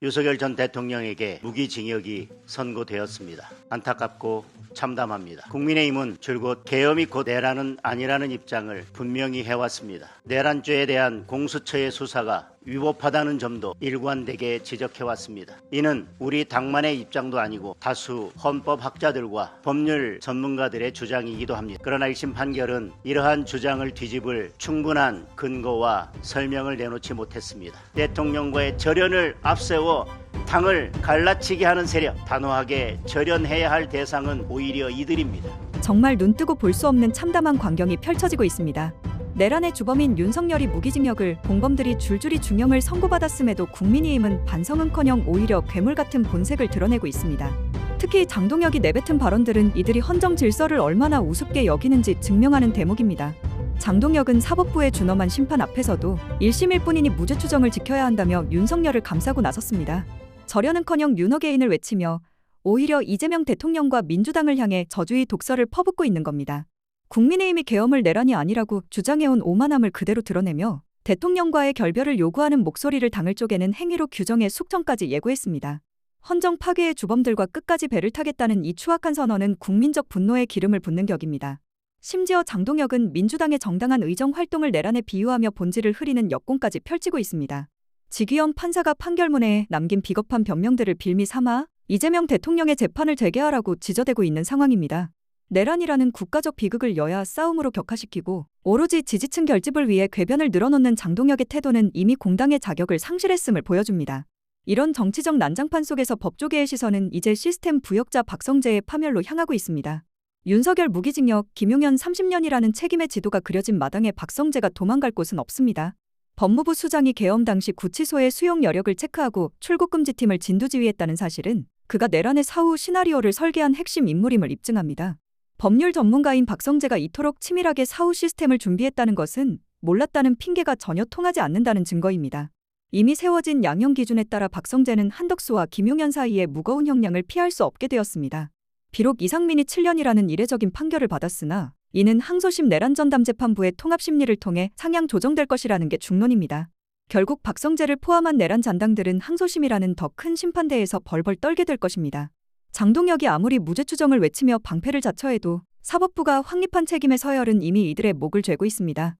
윤석열 전 대통령에게 무기징역이 선고되었습니다. 안타깝고 참담합니다. 국민의힘은 줄곧 계엄이 곧 내란은 아니라는 입장을 분명히 해왔습니다. 내란죄에 대한 공수처의 수사가 위법하다는 점도 일관되게 지적해왔습니다. 이는 우리 당만의 입장도 아니고 다수 헌법학자들과 법률 전문가들의 주장이기도 합니다. 그러나 1심 판결은 이러한 주장을 뒤집을 충분한 근거와 설명을 내놓지 못했습니다. 대통령과의 절연을 앞세워 당을 갈라치게 하는 세력, 단호하게 절연해야 할 대상은 오히려 이들입니다. 정말 눈뜨고 볼 수 없는 참담한 광경이 펼쳐지고 있습니다. 내란의 주범인 윤석열이 무기징역을, 공범들이 줄줄이 중형을 선고받았음에도 국민의힘은 반성은커녕 오히려 괴물 같은 본색을 드러내고 있습니다. 특히 장동혁이 내뱉은 발언들은 이들이 헌정 질서를 얼마나 우습게 여기는지 증명하는 대목입니다. 장동혁은 사법부의 준엄한 심판 앞에서도 1심일 뿐이니 무죄 추정을 지켜야 한다며 윤석열을 감싸고 나섰습니다. 절연은커녕 윤어게인을 외치며 오히려 이재명 대통령과 민주당을 향해 저주의 독설을 퍼붓고 있는 겁니다. 국민의힘이 계엄을 내란이 아니라고 주장해온 오만함을 그대로 드러내며 대통령과의 결별을 요구하는 목소리를 당을 쪼개는 행위로 규정의 숙청까지 예고했습니다. 헌정 파괴의 주범들과 끝까지 배를 타겠다는 이 추악한 선언은 국민적 분노에 기름을 붓는 격입니다. 심지어 장동혁은 민주당의 정당한 의정 활동을 내란에 비유하며 본질을 흐리는 역공까지 펼치고 있습니다. 지귀현 판사가 판결문에 남긴 비겁한 변명들을 빌미 삼아 이재명 대통령의 재판을 재개하라고 지저대고 있는 상황입니다. 내란이라는 국가적 비극을 여야 싸움으로 격화시키고 오로지 지지층 결집을 위해 궤변을 늘어놓는 장동혁의 태도는 이미 공당의 자격을 상실했음을 보여줍니다. 이런 정치적 난장판 속에서 법조계의 시선은 이제 시스템 부역자 박성재의 파멸로 향하고 있습니다. 윤석열 무기징역, 김용현 30년이라는 책임의 지도가 그려진 마당에 박성재가 도망갈 곳은 없습니다. 법무부 수장이 계엄 당시 구치소의 수용 여력을 체크하고 출국금지팀을 진두지휘했다는 사실은 그가 내란의 사후 시나리오를 설계한 핵심 인물임을 입증합니다. 법률 전문가인 박성재가 이토록 치밀하게 사후 시스템을 준비했다는 것은 몰랐다는 핑계가 전혀 통하지 않는다는 증거입니다. 이미 세워진 양형 기준에 따라 박성재는 한덕수와 김용현 사이의 무거운 형량을 피할 수 없게 되었습니다. 비록 이상민이 7년이라는 이례적인 판결을 받았으나 이는 항소심 내란전담재판부의 통합심리를 통해 상향 조정될 것이라는 게 중론입니다. 결국 박성재를 포함한 내란 잔당들은 항소심이라는 더 큰 심판대에서 벌벌 떨게 될 것입니다. 장동혁이 아무리 무죄 추정을 외치며 방패를 자처해도 사법부가 확립한 책임의 서열은 이미 이들의 목을 죄고 있습니다.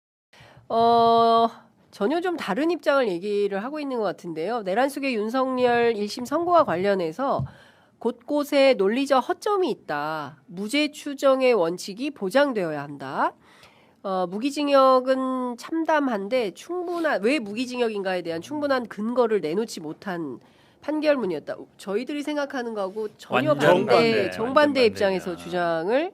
전혀 좀 다른 입장을 얘기를 하고 있는 것 같은데요. 내란 속의 윤석열 1심 선고와 관련해서 곳곳에 논리적 허점이 있다. 무죄 추정의 원칙이 보장되어야 한다. 무기징역은 참담한데 왜 무기징역인가에 대한 충분한 근거를 내놓지 못한 판결문이었다. 저희들이 생각하는 거하고 전혀 정반대 입장에서 주장을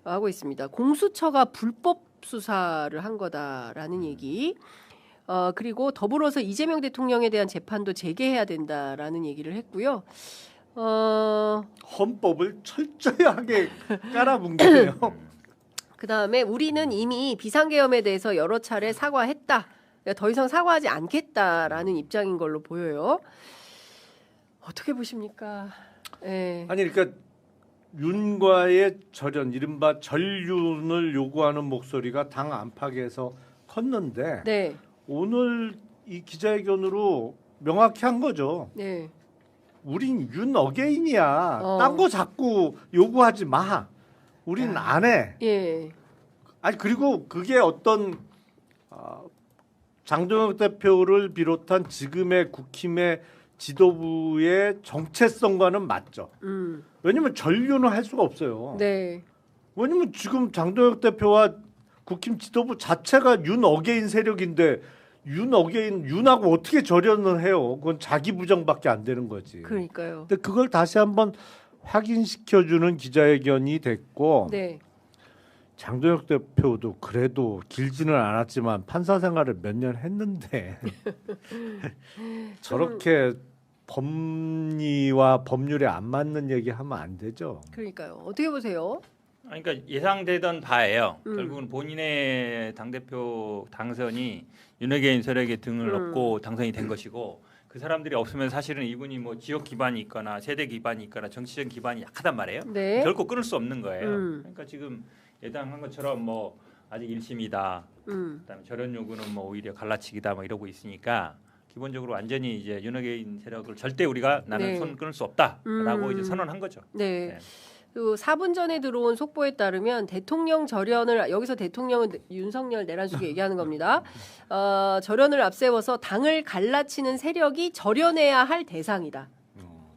하고 있습니다. 공수처가 불법 수사를 한 거다라는 얘기. 그리고 더불어서 이재명 대통령에 대한 재판도 재개해야 된다라는 얘기를 했고요. 헌법을 철저하게 깔아뭉개네요. 그다음에 우리는 이미 비상계엄에 대해서 여러 차례 사과했다. 더 이상 사과하지 않겠다라는 입장인 걸로 보여요. 어떻게 보십니까? 네. 아니 그러니까 윤과의 절연, 이른바 전륜을 요구하는 목소리가 당 안팎에서 컸는데 네. 오늘 이 기자회견으로 명확히 한 거죠. 네. 우린 윤 어게인이야. 딴 거 자꾸 요구하지 마. 우린 안 해. 예. 아니 그리고 그게 어떤 장동혁 대표를 비롯한 지금의 국힘의 지도부의 정체성과는 맞죠. 왜냐면 전륜을 할 수가 없어요. 네. 왜냐면 지금 장동혁 대표와 국힘 지도부 자체가 윤 어게인 세력인데 윤 어게인 윤하고 어떻게 절연을 해요? 그건 자기 부정밖에 안 되는 거지. 그러니까요. 근데 그걸 다시 한번 확인시켜주는 기자회견이 됐고 네. 장동혁 대표도 그래도 길지는 않았지만 판사 생활을 몇 년 했는데 저렇게 법리와 법률에 안 맞는 얘기하면 안 되죠. 그러니까요. 어떻게 보세요? 그러니까 예상되던 바예요. 결국은 본인의 당대표 당선이 윤핵인 세력의 등을 업고 당선이 된 것이고 그 사람들이 없으면 사실은 이분이 뭐 지역 기반이 있거나 세대 기반이 있거나 정치적 기반이 약하단 말이에요. 네. 결코 끊을 수 없는 거예요. 그러니까 지금 예상한 것처럼 뭐 아직 1심이다. 그다음에 절연 요구는 뭐 오히려 갈라치기다 뭐 이러고 있으니까 기본적으로 완전히 이제 윤핵인 세력을 절대 우리가 나는 네. 손 끊을 수 없다라고 이제 선언한 거죠. 네. 네. 그 4분 전에 들어온 속보에 따르면 대통령 절연을 여기서 대통령은 윤석열 내란숙이 얘기하는 겁니다. 절연을 앞세워서 당을 갈라치는 세력이 절연해야 할 대상이다.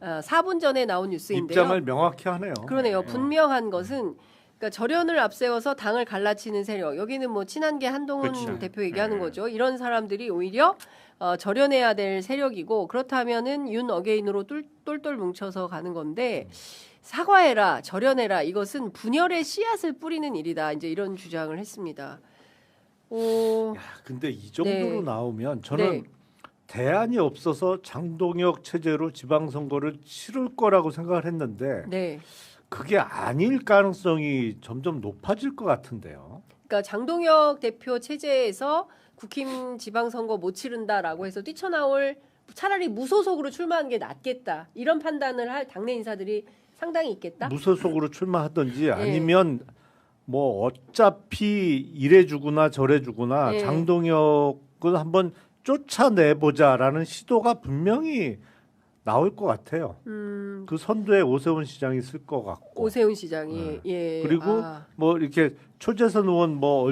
4분 전에 나온 뉴스인데요. 입장을 명확히 하네요. 그러네요. 분명한 것은 그러니까 절연을 앞세워서 당을 갈라치는 세력. 여기는 뭐 친한계 한동훈 그렇죠. 대표 얘기하는 네. 거죠. 이런 사람들이 오히려 절연해야 될 세력이고 그렇다면은 윤 어게인으로 똘똘 뭉쳐서 가는 건데 사과해라, 절연해라. 이것은 분열의 씨앗을 뿌리는 일이다. 이제 이런 주장을 했습니다. 야, 근데 이 정도로 네. 나오면 저는 네. 대안이 없어서 장동혁 체제로 지방선거를 치를 거라고 생각을 했는데 네. 그게 아닐 가능성이 점점 높아질 것 같은데요. 그러니까 장동혁 대표 체제에서 국힘 지방선거 못 치른다라고 해서 뛰쳐나올 차라리 무소속으로 출마하는 게 낫겠다. 이런 판단을 할 당내 인사들이 상당히 있겠다. 무소속으로 출마하든지 예. 아니면 뭐 어차피 이래 주거나 저래 주거나 예. 장동혁을 한번 쫓아내보자라는 시도가 분명히 나올 것 같아요. 그 선두에 오세훈 시장이 있을 것 같고 오세훈 시장이 예. 그리고 아, 뭐 이렇게 초재선 의원 뭐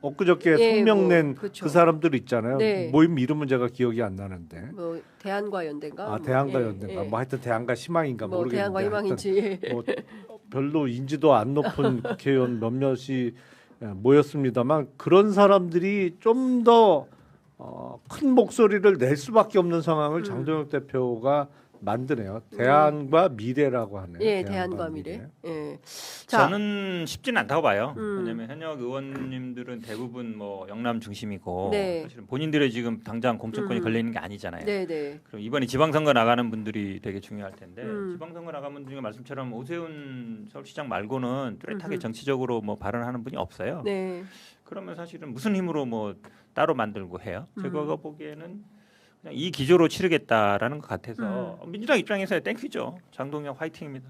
엊그저께 예, 성명낸 뭐, 그렇죠. 그 사람들 있잖아요. 네. 모임 이름은 제가 기억이 안 나는데. 뭐 대안과 연대인가? 아 대안과 뭐, 연대인가 예. 뭐 하여튼 대안과 희망인가 뭐 모르겠는데 대안과 희망인지. 하여튼 뭐 별로 인지도 안 높은 국회의원 몇몇이 모였습니다만 그런 사람들이 좀 더 큰 목소리를 낼 수밖에 없는 상황을 장동혁 대표가 만드네요. 대안과 미래라고 하네요. 예, 대안과 미래. 예. 저는 쉽지는 않다고 봐요. 음. 왜냐하면 현역 의원님들은 대부분 뭐 영남 중심이고 네. 사실은 본인들의 지금 당장 공천권이 걸려 있는 게 아니잖아요. 네, 네. 그럼 이번에 지방선거 나가는 분들이 되게 중요할 텐데 음. 지방선거 나가는 분 중에 말씀처럼 오세훈 서울시장 말고는 뚜렷하게 음흠. 정치적으로 뭐 발언하는 분이 없어요. 네. 그러면 사실은 무슨 힘으로 뭐 따로 만들고 해요? 제가 보기에는 그냥 이 기조로 치르겠다라는 것 같아서 민주당 입장에서 땡큐죠. 장동혁 화이팅입니다.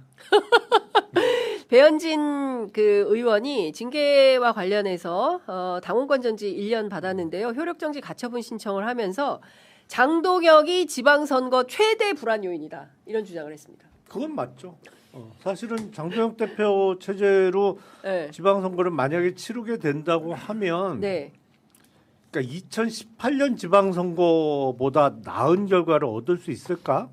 배현진 그 의원이 징계와 관련해서 당원권 정지 1년 받았는데요. 효력 정지 가처분 신청을 하면서 장동혁이 지방선거 최대 불안 요인이다. 이런 주장을 했습니다. 그건 맞죠. 사실은 장동혁 대표 체제로 네. 지방선거를 만약에 치르게 된다고 하면 네. 그러니까 2018년 지방선거보다 나은 결과를 얻을 수 있을까?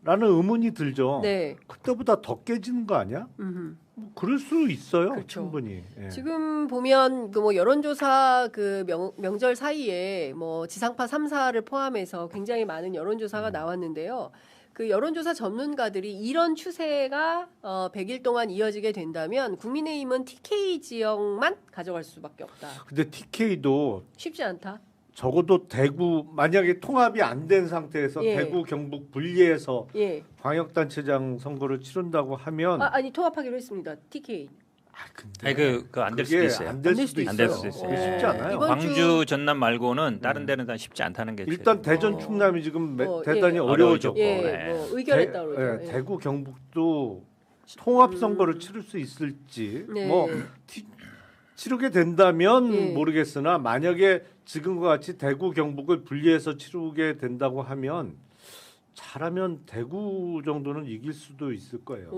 라는 의문이 들죠. 네. 그때보다 더 깨지는 거 아니야? 뭐 그럴 수 있어요. 그렇죠. 충분히. 예. 지금 보면 그 뭐 여론조사 그 명절 사이에 뭐 지상파 3사를 포함해서 굉장히 많은 여론조사가 나왔는데요. 그 여론조사 전문가들이 이런 추세가 100일 동안 이어지게 된다면 국민의힘은 TK 지역만 가져갈 수밖에 없다. 근데 TK도 쉽지 않다. 적어도 대구 만약에 통합이 안 된 상태에서 예. 대구 경북 분리해서 예. 광역단체장 선거를 치른다고 하면 아니 통합하기로 했습니다. TK. 근데 아니 그안 될 수도 그게 있어요. 안 될 될 수도 수도 있어요. 안 될 수도 있어요. 그게 쉽지 않아요. 이번 광주 전남 말고는 다른 데는 다 쉽지 않다는 게 일단 제- 대전 충남이 지금 대단히 예. 어려워졌고 예, 네. 뭐 의결했다 그러죠. 예. 대구 경북도 통합 선거를 치를 수 있을지 네. 뭐 치르게 된다면 예. 모르겠으나 만약에 지금과 같이 대구 경북을 분리해서 치르게 된다고 하면 잘하면 대구 정도는 이길 수도 있을 거예요.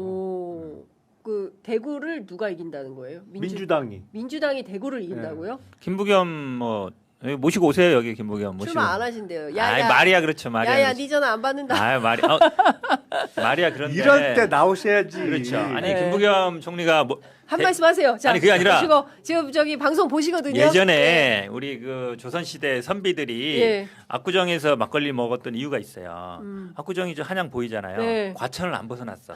그 대구를 누가 이긴다는 거예요? 민주당이 민주당이 대구를 이긴다고요? 김부겸 뭐 여기 모시고 오세요 여기 김부겸 모시고. 출마 안 하신대요. 아이, 말이야 그렇죠 말이야. 야야 그렇죠. 네 전화 안 받는다. 아 말이 말이야 그런데 이럴 때 나오셔야지. 그렇죠. 아니 네. 김부겸 총리가 뭐 한 말씀 하세요. 자, 아니, 그게 아니라 보시고 지금 저기 방송 보시거든요. 예전에 우리 그 조선시대 선비들이 예. 압구정에서 막걸리 먹었던 이유가 있어요. 압구정이 저 한양 보이잖아요. 네. 과천을 안 벗어났어.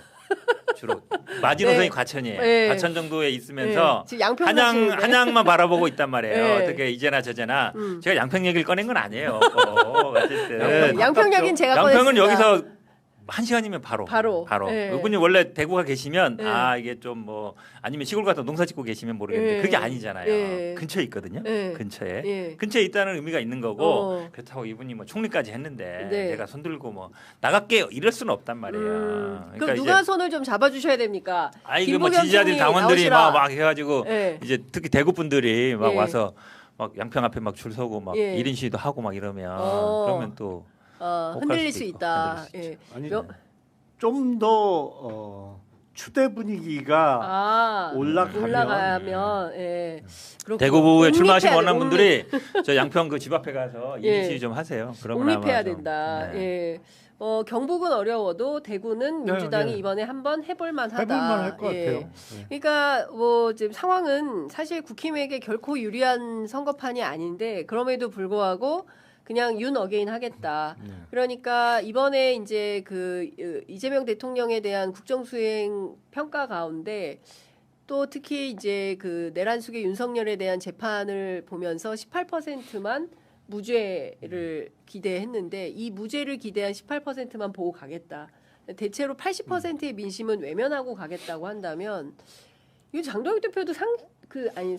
주로 마지노선이 네. 과천이에요. 네. 과천 정도에 있으면서 예. 지금 양평 한양만 바라보고 있단 말이에요. 네. 어떻게 이제나 저제나 제가 양평 얘기를 꺼낸 건 아니에요. 어쨌든 네, 양평 얘기는 제가 양평은 꺼냈습니다. 여기서 한 시간이면 바로. 네. 그분이 원래 대구가 계시면 네. 이게 좀 뭐 아니면 시골 가서 농사 짓고 계시면 모르겠는데 네. 그게 아니잖아요. 네. 근처에 있거든요. 네. 근처에. 예. 근처에 있다는 의미가 있는 거고 어. 그렇다고 이분이 뭐 총리까지 했는데 네. 내가 손들고 뭐 나갈게요 이럴 수는 없단 말이에요. 그럼 그러니까 누가 손을 좀 잡아주셔야 됩니까? 이거 뭐 김부겸 지지자들 총리 당원들이 나오시라. 막 해가지고 예. 이제 특히 대구 분들이 막 예. 와서 막 양평 앞에 막 줄 서고 막 예. 1인 시위도 하고 막 이러면 그러면 또 흔들릴 수 있고, 있다. 흔들릴 수 예. 아니 몇- 좀 더 추대 분위기가 올라가면 예. 그렇구나. 대구에 출마하신 옥립해야 원하는 돼, 분들이 저 양평 그 집 앞에 가서 예. 1인 시위 좀 하세요. 그러면 옥립해야 아마 좀, 된다. 네. 예. 경북은 어려워도 대구는 네, 민주당이 네. 이번에 한번 해볼만하다. 해볼만 할 것 예. 같아요. 네. 그러니까 뭐 지금 상황은 사실 국힘에게 결코 유리한 선거판이 아닌데 그럼에도 불구하고 그냥 윤 어게인 하겠다. 네. 그러니까 이번에 이제 그 이재명 대통령에 대한 국정수행 평가 가운데 또 특히 이제 그 내란숙의 윤석열에 대한 재판을 보면서 18%만 무죄를 기대했는데 이 무죄를 기대한 18%만 보고 가겠다. 대체로 80%의 민심은 외면하고 가겠다고 한다면 이 장동혁 대표도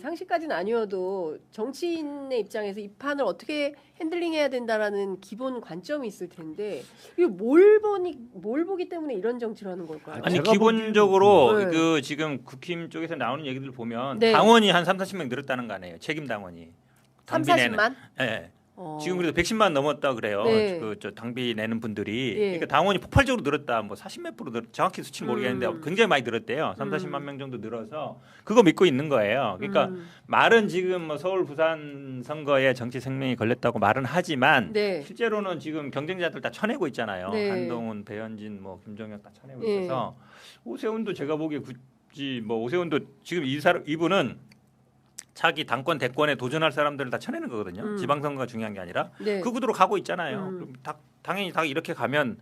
상식까지는 아니어도 정치인의 입장에서 이 판을 어떻게 핸들링해야 된다라는 기본 관점이 있을 텐데 이거 뭘 보기 때문에 이런 정치를 하는 걸까요? 아니 제가 기본적으로 네. 그 지금 국힘 쪽에서 나오는 얘기들 보면 네. 당원이 한 3-40명 늘었다는 거 아니에요. 책임 당원이. 30-40만? 예. 지금 그래도 110만 넘었다 그래요. 네. 저 당비 내는 분들이. 예. 그러니까 당원이 폭발적으로 늘었다. 뭐 40몇 프로 정확히 수치는 모르겠는데 굉장히 많이 늘었대요. 30-40만 명 정도 늘어서 그거 믿고 있는 거예요. 그러니까 말은 지금 뭐 서울 부산 선거에 정치 생명이 걸렸다고 말은 하지만 네. 실제로는 지금 경쟁자들 다 쳐내고 있잖아요. 네. 한동훈, 배현진, 뭐 김종혁 다 쳐내고 예. 있어서 오세훈도 제가 보기에 굳이 뭐 오세훈도 지금 이분은 자기 당권 대권에 도전할 사람들을 다 쳐내는 거거든요. 지방선거가 중요한 게 아니라 네. 그 구도로 가고 있잖아요. 그럼 당연히 다 이렇게 가면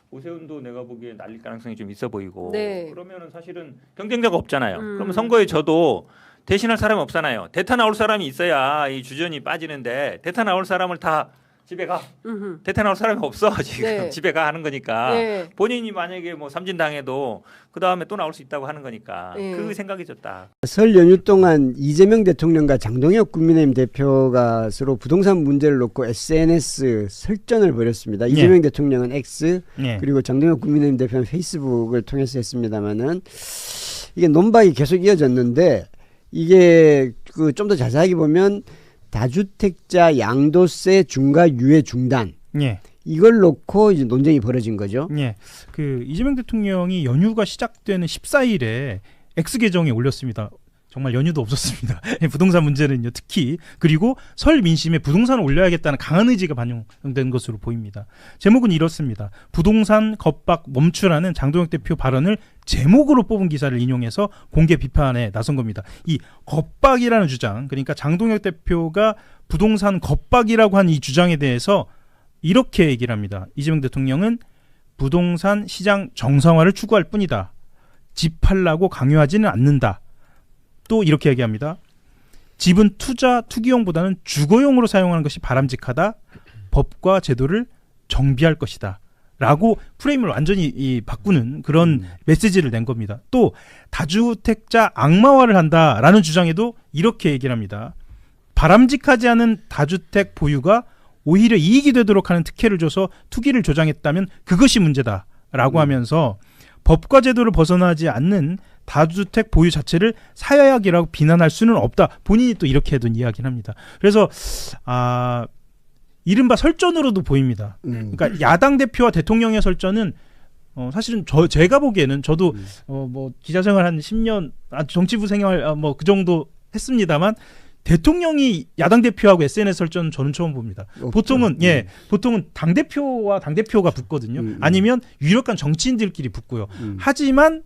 오세훈도 내가 보기에 날릴 가능성이 좀 있어 보이고 네. 그러면은 사실은 경쟁자가 없잖아요. 그러면 선거에 져도 대신할 사람이 없잖아요. 대타 나올 사람이 있어야 이 주전이 빠지는데 대타 나올 사람을 다 집에 가. 대타 나올 사람이 없어 지금. 네. 집에 가 하는 거니까 네. 본인이 만약에 뭐 삼진당해도 그 다음에 또 나올 수 있다고 하는 거니까 네. 그 생각이죠 딱. 설 연휴 동안 이재명 대통령과 장동혁 국민의힘 대표가 서로 부동산 문제를 놓고 SNS 설전을 벌였습니다. 이재명 대통령은 X 그리고 장동혁 국민의힘 대표는 페이스북을 통해서 했습니다마는 이게 논박이 계속 이어졌는데 이게 그 좀 더 자세하게 보면 다주택자 양도세 중과 유예 중단 이걸 놓고 이제 논쟁이 벌어진 거죠. 그 이재명 대통령이 연휴가 시작되는 14일에 X 계정에 올렸습니다. 정말 연휴도 없었습니다. 부동산 문제는요 특히 그리고 설 민심에 부동산을 올려야겠다는 강한 의지가 반영된 것으로 보입니다. 제목은 이렇습니다. 부동산 겁박 멈추라는 장동혁 대표 발언을 제목으로 뽑은 기사를 인용해서 공개 비판에 나선 겁니다. 이 겁박이라는 주장, 그러니까 장동혁 대표가 부동산 겁박이라고 한 이 주장에 대해서 이렇게 얘기를 합니다. 이재명 대통령은 부동산 시장 정상화를 추구할 뿐이다. 집 팔라고 강요하지는 않는다. 또 이렇게 얘기합니다. 집은 투기용보다는 주거용으로 사용하는 것이 바람직하다. 법과 제도를 정비할 것이다. 라고 프레임을 완전히 바꾸는 그런 메시지를 낸 겁니다. 또 다주택자 악마화를 한다라는 주장에도 이렇게 얘기를 합니다. 바람직하지 않은 다주택 보유가 오히려 이익이 되도록 하는 특혜를 줘서 투기를 조장했다면 그것이 문제다라고 하면서 법과 제도를 벗어나지 않는 다주택 보유 자체를 사약이라고 비난할 수는 없다. 본인이 또 이렇게 해둔 이야기를 합니다. 그래서 이른바 설전으로도 보입니다. 그러니까 야당 대표와 대통령의 설전은 사실은 제가 보기에는 저도 뭐 기자생활 한 10년 정치부 생활 뭐 그 정도 했습니다만 대통령이 야당 대표하고 SNS 설전은 저는 처음 봅니다. 보통은 보통은 당 대표와 당 대표가 붙거든요. 아니면 유력한 정치인들끼리 붙고요. 하지만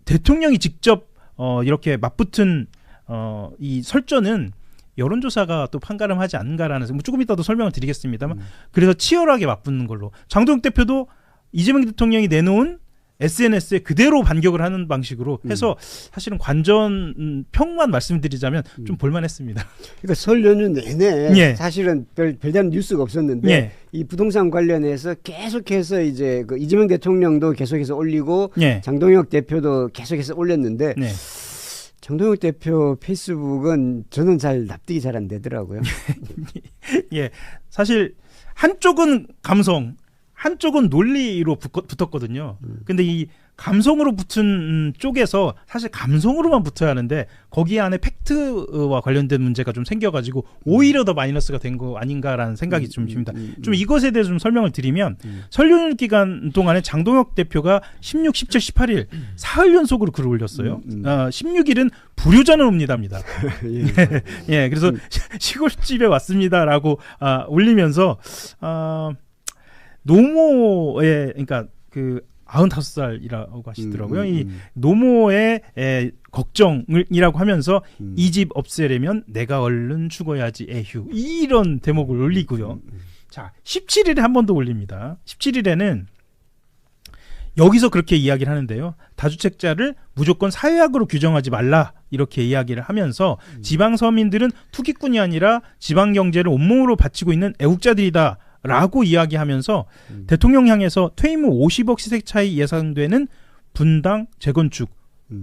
대통령이 직접 이렇게 맞붙은 이 설전은 여론조사가 또 판가름하지 않은가라는 뭐 조금 이따도 설명을 드리겠습니다만 그래서 치열하게 맞붙는 걸로 장동혁 대표도 이재명 대통령이 내놓은 SNS에 그대로 반격을 하는 방식으로 해서 사실은 관전 평만 말씀드리자면 좀 볼만했습니다. 그러니까 설 연휴 내내 사실은 별다른 뉴스가 없었는데 이 부동산 관련해서 계속해서 이제 그 이재명 대통령도 계속해서 올리고 장동혁 대표도 계속해서 올렸는데 장동혁 대표 페이스북은 저는 잘 납득이 잘 안 되더라고요. 사실 한쪽은 감성, 한쪽은 논리로 붙었거든요. 근데 이 감성으로 붙은 쪽에서 사실 감성으로만 붙어야 하는데 거기 안에 팩트와 관련된 문제가 좀 생겨가지고 오히려 더 마이너스가 된 거 아닌가라는 생각이 좀 듭니다. 좀 이것에 대해서 좀 설명을 드리면 설 연휴 기간 동안에 장동혁 대표가 16, 17, 18일 사흘 연속으로 글을 올렸어요. 16일은 불효자는 옵니다입니다. 예, 그래서 시골집에 왔습니다라고 올리면서 노모의 그러니까 그 95살이라고 하시더라고요. 이 노모의 걱정이라고 하면서 이 집 없애려면 내가 얼른 죽어야지 에휴 이런 대목을 올리고요. 자, 17일에 한 번 더 올립니다. 17일에는 여기서 그렇게 이야기를 하는데요. 다주택자를 무조건 사회학으로 규정하지 말라 이렇게 이야기를 하면서 지방 서민들은 투기꾼이 아니라 지방 경제를 온몸으로 바치고 있는 애국자들이다. 라고 이야기하면서 대통령 향해서 퇴임 후 50억 시세 차이 예상되는 분당 재건축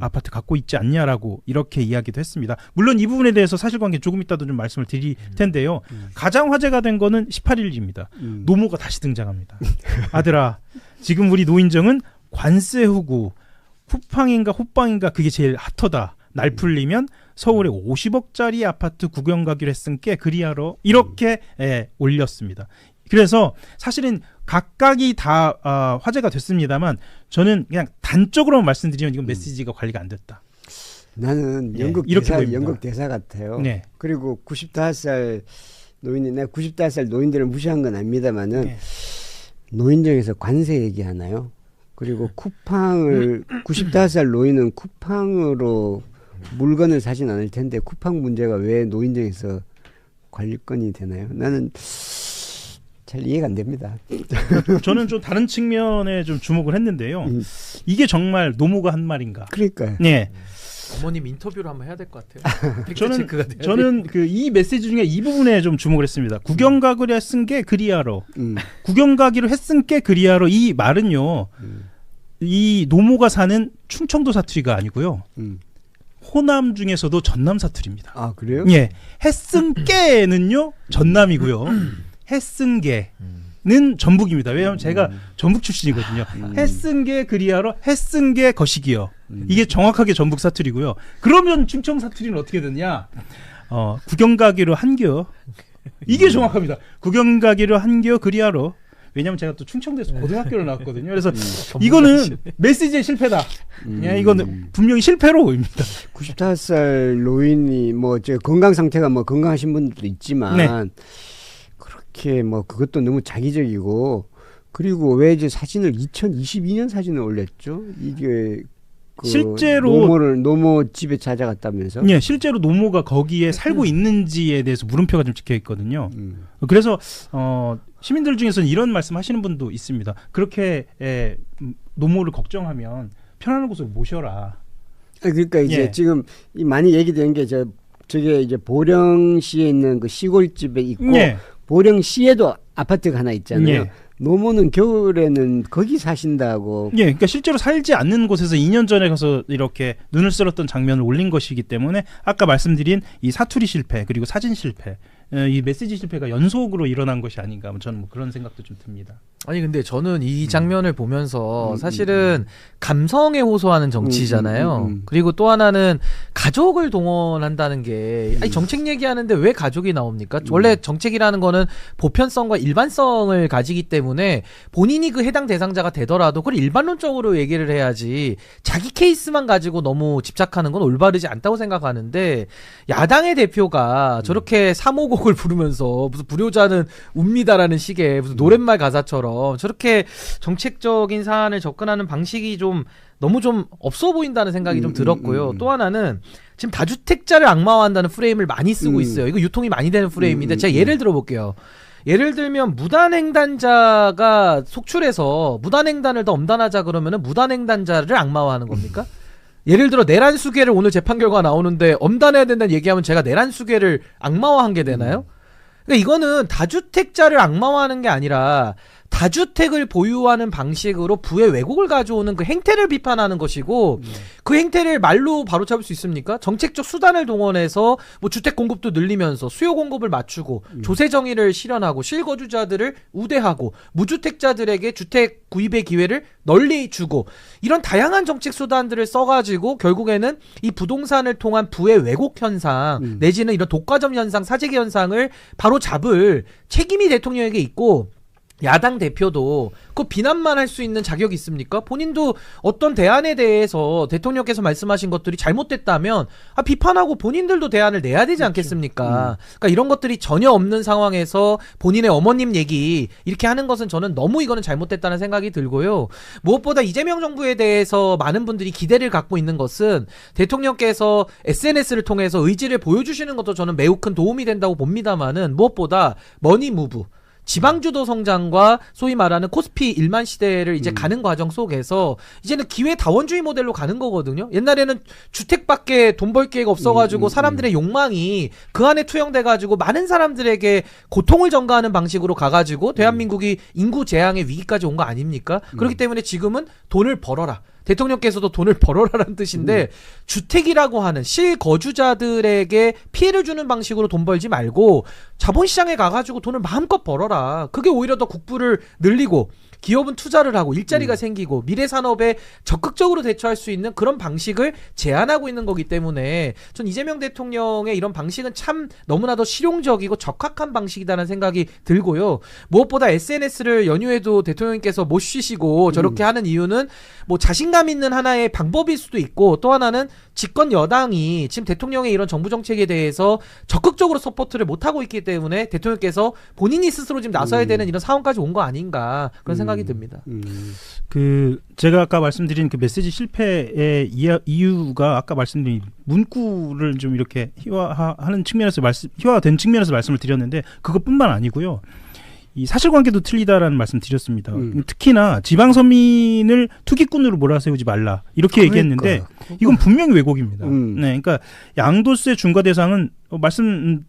아파트 갖고 있지 않냐라고 이렇게 이야기도 했습니다. 물론 이 부분에 대해서 사실관계 조금 이따도 좀 말씀을 드릴 텐데요. 가장 화제가 된 거는 18일입니다. 노모가 다시 등장합니다. 아들아, 지금 우리 노인정은 관세 후구 후팡인가 호빵인가 그게 제일 핫하다. 날 풀리면 서울에 50억짜리 아파트 구경 가기로 했으니까 그리하러 이렇게 올렸습니다. 그래서 사실은 각각이 다 화제가 됐습니다만 저는 그냥 단적으로만 말씀드리면 이건 메시지가 관리가 안 됐다. 나는 연극 대사 같아요. 네. 그리고 95살 노인이 내가 95살 노인들을 무시한 건 아닙니다만은 노인정에서 관세 얘기하나요? 그리고 쿠팡을 95살 노인은 쿠팡으로 물건을 사진 않을 텐데 쿠팡 문제가 왜 노인정에서 관리권이 되나요? 나는 잘 이해가 안 됩니다. 저는 좀 다른 측면에 좀 주목을 했는데요. 이게 정말 노모가 한 말인가? 그러니까요. 네. 어머님 인터뷰를 한번 해야 될 것 같아요. 저는 그 이 메시지 중에 이 부분에 좀 주목을 했습니다. 구경 가기로 했은 게 그리하러. 구경 가기로 했은 게 그리하러 이 말은요. 이 노모가 사는 충청도 사투리가 아니고요. 호남 중에서도 전남 사투리입니다. 아, 그래요? 예. 했은께는요 전남이고요. 했은게는 전북입니다. 왜냐하면 제가 전북 출신이거든요. 했은게 그리하러 했은게 거시기요. 이게 정확하게 전북 사투리고요. 그러면 충청 사투리는 어떻게 되느냐? 구경 가기로 한겨. 이게 정확합니다. 구경 가기로 한겨 그리하러. 왜냐하면 제가 또 충청도에서 고등학교를 나왔거든요. 그래서 이거는 메시지의 실패다. 이거는 분명히 실패로 보입니다. 95살 노인이 뭐 저 건강 상태가 뭐 건강하신 분들도 있지만 네. 그렇게 뭐 그것도 너무 자기적이고 그리고 왜 이제 사진을 2022년 사진을 올렸죠? 이게 그 실제로 노모 집에 찾아갔다면서? 네, 실제로 노모가 거기에 살고 있는지에 대해서 물음표가 좀 찍혀 있거든요. 그래서 시민들 중에서는 이런 말씀하시는 분도 있습니다. 그렇게 노모를 걱정하면 편안한 곳으로 모셔라. 그러니까 이제 예. 지금 많이 얘기되는 게 저게 이제 보령시에 있는 그 시골집에 있고 예. 보령시에도 아파트가 하나 있잖아요. 예. 노모는 겨울에는 거기 사신다고. 예, 그러니까 실제로 살지 않는 곳에서 2년 전에 가서 이렇게 눈을 쓸었던 장면을 올린 것이기 때문에 아까 말씀드린 이 사투리 실패 그리고 사진 실패, 이 메시지 실패가 연속으로 일어난 것이 아닌가. 저는 뭐 그런 생각도 좀 듭니다. 아니 근데 저는 이 장면을 보면서 사실은 감성에 호소하는 정치잖아요. 그리고 또 하나는 가족을 동원한다는 게 아니 정책 얘기하는데 왜 가족이 나옵니까? 원래 정책이라는 거는 보편성과 일반성을 가지기 때문에 본인이 그 해당 대상자가 되더라도 그걸 일반론적으로 얘기를 해야지 자기 케이스만 가지고 너무 집착하는 건 올바르지 않다고 생각하는데 야당의 대표가 저렇게 3호곡을 부르면서 무슨 불효자는 웁니다라는 식의 무슨 노랫말 가사처럼 저렇게 정책적인 사안을 접근하는 방식이 좀 너무 좀 없어 보인다는 생각이 좀 들었고요. 또 하나는 지금 다주택자를 악마화한다는 프레임을 많이 쓰고 있어요. 이거 유통이 많이 되는 프레임인데 제가 예를 들어볼게요. 예를 들면 무단횡단자가 속출해서 무단횡단을 더 엄단하자 그러면은 무단횡단자를 악마화하는 겁니까? 예를 들어 내란수계를 오늘 재판 결과 나오는데 엄단해야 된다는 얘기하면 제가 내란수계를 악마화한 게 되나요? 그러니까 이거는 다주택자를 악마화하는 게 아니라 다주택을 보유하는 방식으로 부의 왜곡을 가져오는 그 행태를 비판하는 것이고 그 행태를 말로 바로잡을 수 있습니까? 정책적 수단을 동원해서 뭐 주택 공급도 늘리면서 수요 공급을 맞추고 조세 정의를 실현하고 실거주자들을 우대하고 무주택자들에게 주택 구입의 기회를 널리 주고 이런 다양한 정책 수단들을 써가지고 결국에는 이 부동산을 통한 부의 왜곡 현상 내지는 이런 독과점 현상, 사재기 현상을 바로 잡을 책임이 대통령에게 있고 야당 대표도 그 비난만 할 수 있는 자격이 있습니까? 본인도 어떤 대안에 대해서 대통령께서 말씀하신 것들이 잘못됐다면 비판하고 본인들도 대안을 내야 되지 않겠습니까? 그러니까 이런 것들이 전혀 없는 상황에서 본인의 어머님 얘기 이렇게 하는 것은 저는 너무 이거는 잘못됐다는 생각이 들고요. 무엇보다 이재명 정부에 대해서 많은 분들이 기대를 갖고 있는 것은 대통령께서 SNS를 통해서 의지를 보여주시는 것도 저는 매우 큰 도움이 된다고 봅니다만은 무엇보다 머니 무브 지방주도 성장과 소위 말하는 코스피 1만 시대를 이제 가는 과정 속에서 이제는 기회 다원주의 모델로 가는 거거든요. 옛날에는 주택밖에 돈 벌 기회가 없어가지고 사람들의 욕망이 그 안에 투영돼가지고 많은 사람들에게 고통을 전가하는 방식으로 가가지고 대한민국이 인구 재앙의 위기까지 온 거 아닙니까? 그렇기 때문에 지금은 돈을 벌어라. 대통령께서도 돈을 벌어라라는 뜻인데 주택이라고 하는 실거주자들에게 피해를 주는 방식으로 돈 벌지 말고 자본시장에 가가지고 돈을 마음껏 벌어라. 그게 오히려 더 국부를 늘리고 기업은 투자를 하고 일자리가 생기고 미래 산업에 적극적으로 대처할 수 있는 그런 방식을 제안하고 있는 거기 때문에 전 이재명 대통령의 이런 방식은 참 너무나도 실용적이고 적합한 방식이라는 생각이 들고요. 무엇보다 SNS를 연휴에도 대통령께서 못 쉬시고 저렇게 하는 이유는 뭐 자신감 있는 하나의 방법일 수도 있고 또 하나는 집권 여당이 지금 대통령의 이런 정부 정책에 대해서 적극적으로 서포트를 못하고 있기 때문에 대통령께서 본인이 스스로 지금 나서야 되는 이런 상황까지 온 거 아닌가 그런 생각이 듭니다. 그 제가 아까 말씀드린 그 메시지 실패의 이유가 아까 말씀드린 문구를 좀 이렇게 희화하는 측면에서 희화된 측면에서 말씀을 드렸는데 그것뿐만 아니고요. 이 사실관계도 틀리다라는 말씀 드렸습니다. 특히나 지방 서민을 투기꾼으로 몰아세우지 말라 이렇게 얘기했는데 이건 분명히 왜곡입니다. 네, 그러니까 양도세 중과 대상은 말씀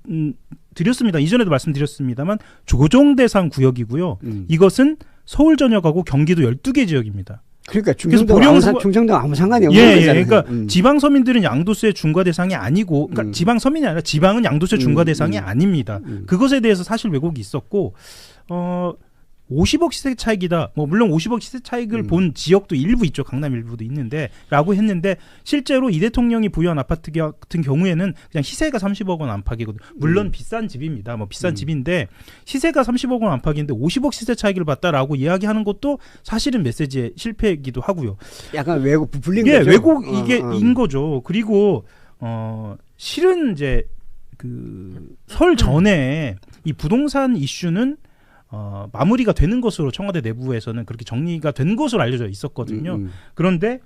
드렸습니다. 이전에도 말씀드렸습니다만 조정 대상 구역이고요. 이것은 서울 전역하고 경기도 12개 지역입니다. 그러니까 충청도 아무 상관이 없는 거잖아요. 그러니까 지방 서민들은 양도세 중과 대상이 아니고, 그러니까 지방 서민이 아니라 지방은 양도세 중과 대상이 아닙니다. 그것에 대해서 사실 왜곡이 있었고, 50억 시세 차익이다. 뭐 물론 50억 시세 차익을 본 지역도 일부 있죠. 강남 일부도 있는데라고 했는데 실제로 이 대통령이 보유한 아파트 같은 경우에는 그냥 시세가 30억 원 안팎이거든요. 물론 비싼 집입니다. 뭐 비싼 집인데 시세가 30억 원 안팎인데 50억 시세 차익을 봤다라고 이야기하는 것도 사실은 메시지의 실패이기도 하고요. 약간 왜곡 부풀린 거죠. 왜곡 인 거죠. 그리고 실은 이제 그 설 전에 이 부동산 이슈는 마무리가 되는 것으로 청와대 내부에서는 그렇게 정리가 된 것으로 알려져 있었거든요. 그런데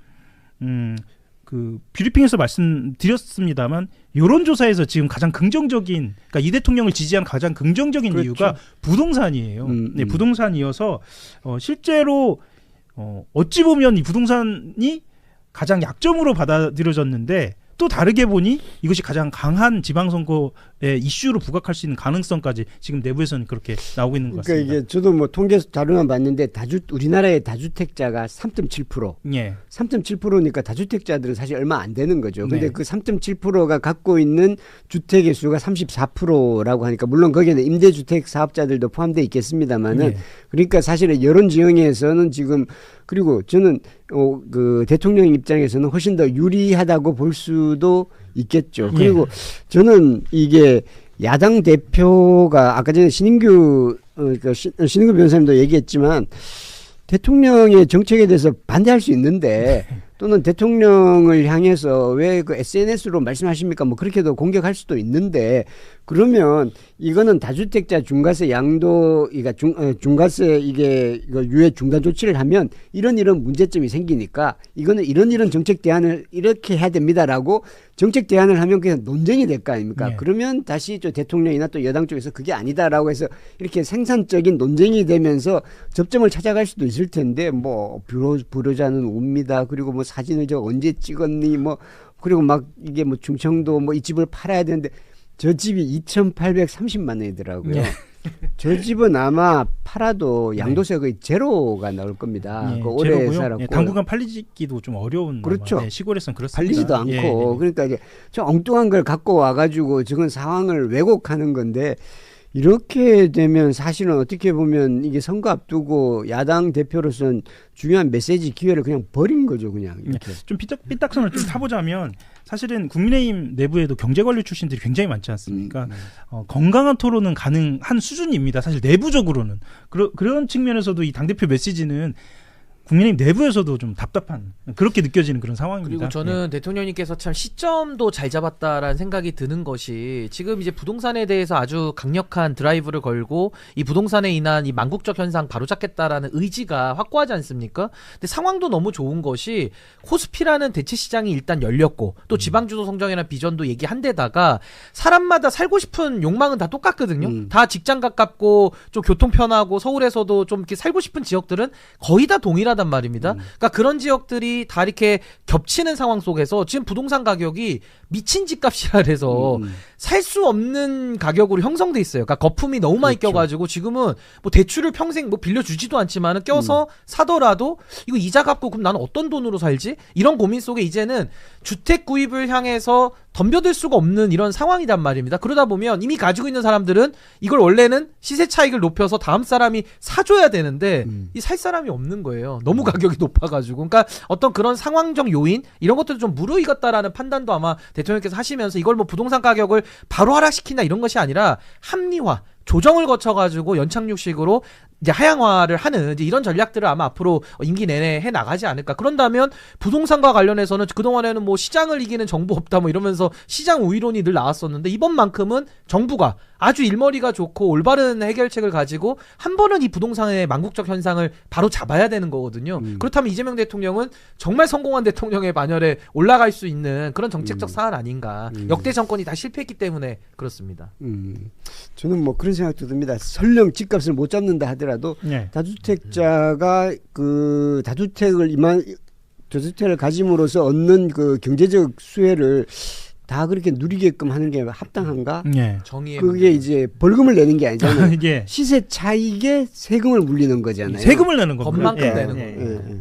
그 뷰리핑에서 말씀드렸습니다만 여론조사에서 지금 가장 긍정적인, 그러니까 이 대통령을 지지한 가장 긍정적인 그렇죠. 이유가 부동산이에요. 네, 부동산이어서 실제로 어찌 보면 이 부동산이 가장 약점으로 받아들여졌는데 또 다르게 보니 이것이 가장 강한 지방선거의 이슈로 부각할 수 있는 가능성까지 지금 내부에서는 그렇게 나오고 있는 것 같습니다. 그러니까 이게 저도 뭐 통계 자료만 봤는데 우리나라의 다주택자가 3.7%. 예. 3.7%니까 다주택자들은 사실 얼마 안 되는 거죠. 근데 그 3.7%가 갖고 있는 주택의 수가 34%라고 하니까 물론 거기에는 임대주택 사업자들도 포함되어 있겠습니다만은 그러니까 사실은 여론 지형에서는 지금 그리고 저는 그 대통령 입장에서는 훨씬 더 유리하다고 볼 수도 있겠죠. 그리고 저는 이게 야당 대표가 아까 전에 신인규 변호사님도 얘기했지만 대통령의 정책에 대해서 반대할 수 있는데 또는 대통령을 향해서 왜 그 SNS로 말씀하십니까? 뭐 그렇게도 공격할 수도 있는데 그러면 이거는 다주택자 중과세 양도, 그러니까 중과세 이거 유예 중단 조치를 하면 이런 문제점이 생기니까 이거는 이런 정책 대안을 이렇게 해야 됩니다라고 정책 대안을 하면 그냥 논쟁이 될 거 아닙니까? 네. 그러면 다시 또 대통령이나 또 여당 쪽에서 그게 아니다라고 해서 이렇게 생산적인 논쟁이 되면서 접점을 찾아갈 수도 있을 텐데 뭐 불효자는 옵니다. 그리고 뭐 사진을 저 언제 찍었니 뭐 그리고 막 이게 뭐 충청도 뭐 이 집을 팔아야 되는데 저 집이 2,830만 원이더라고요. 저 집은 아마 팔아도 양도세 거의 제로가 나올 겁니다. 예, 그 오래 제로고요. 살았고 예, 당분간 팔리기도 좀 어려운 그렇죠. 예, 시골에서는 그렇습니다. 팔리지도 않고 예, 예. 그러니까 이제 저 엉뚱한 걸 갖고 와가지고 지금 상황을 왜곡하는 건데 이렇게 되면 사실은 어떻게 보면 이게 선거 앞두고 야당 대표로서는 중요한 메시지 기회를 그냥 버린 거죠, 그냥 이렇게. 좀 삐딱선을 좀 타보자면 사실은 국민의힘 내부에도 경제관료 출신들이 굉장히 많지 않습니까? 건강한 토론은 가능한 수준입니다. 사실 내부적으로는 그런 측면에서도 이 당대표 메시지는 국민의힘 내부에서도 좀 답답한 그렇게 느껴지는 그런 상황입니다. 그리고 저는 대통령님께서 참 시점도 잘 잡았다라는 생각이 드는 것이 지금 이제 부동산에 대해서 아주 강력한 드라이브를 걸고 이 부동산에 인한 이 망국적 현상 바로잡겠다라는 의지가 확고하지 않습니까? 근데 상황도 너무 좋은 것이 코스피라는 대체 시장이 일단 열렸고 또 지방주도 성장이라는 비전도 얘기한 데다가 사람마다 살고 싶은 욕망은 다 똑같거든요. 다 직장 가깝고 좀 교통 편하고 서울에서도 좀 이렇게 살고 싶은 지역들은 거의 다 동일하단 말입니다. 그러니까 그런 지역들이 다 이렇게 겹치는 상황 속에서 지금 부동산 가격이 미친 집값이라 그래서 살 수 없는 가격으로 형성돼 있어요. 그러니까 거품이 너무 많이 그렇죠. 껴가지고 지금은 뭐 대출을 평생 뭐 빌려주지도 않지만 껴서 사더라도 이거 이자 갚고 그럼 나는 어떤 돈으로 살지? 이런 고민 속에 이제는 주택 구입을 향해서 덤벼들 수가 없는 이런 상황이란 말입니다. 그러다 보면 이미 가지고 있는 사람들은 이걸 원래는 시세 차익을 높여서 다음 사람이 사줘야 되는데 이 살 사람이 없는 거예요. 너무 가격이 높아가지고. 그러니까 어떤 그런 상황적 요인 이런 것들도 좀 무르익었다라는 판단도 아마 대통령께서 하시면서 이걸 뭐 부동산 가격을 바로 하락시킨다 이런 것이 아니라 합리화 조정을 거쳐가지고 연착륙식으로 이제 하향화를 하는 이제 이런 전략들을 아마 앞으로 임기 내내 해 나가지 않을까. 그런다면 부동산과 관련해서는 그동안에는 뭐 시장을 이기는 정부 없다 뭐 이러면서 시장 우위론이 늘 나왔었는데 이번만큼은 정부가 아주 일머리가 좋고 올바른 해결책을 가지고 한 번은 이 부동산의 망국적 현상을 바로 잡아야 되는 거거든요. 그렇다면 이재명 대통령은 정말 성공한 대통령의 반열에 올라갈 수 있는 그런 정책적 사안 아닌가. 역대 정권이 다 실패했기 때문에 그렇습니다. 저는 뭐 그런 생각도 듭니다. 설령 집값을 못 잡는다 하더라도 네. 다주택자가 그 저주택을 가짐으로써 얻는 그 경제적 수혜를 다 그렇게 누리게끔 하는 게 합당한가? 예. 정의의 그게 문제. 이제 벌금을 내는 게 아니잖아요. 예. 시세 차익에 세금을 물리는 거잖아요. 세금을 내는 겁니다. 법만큼 예. 내는 예. 거예요. 예, 예.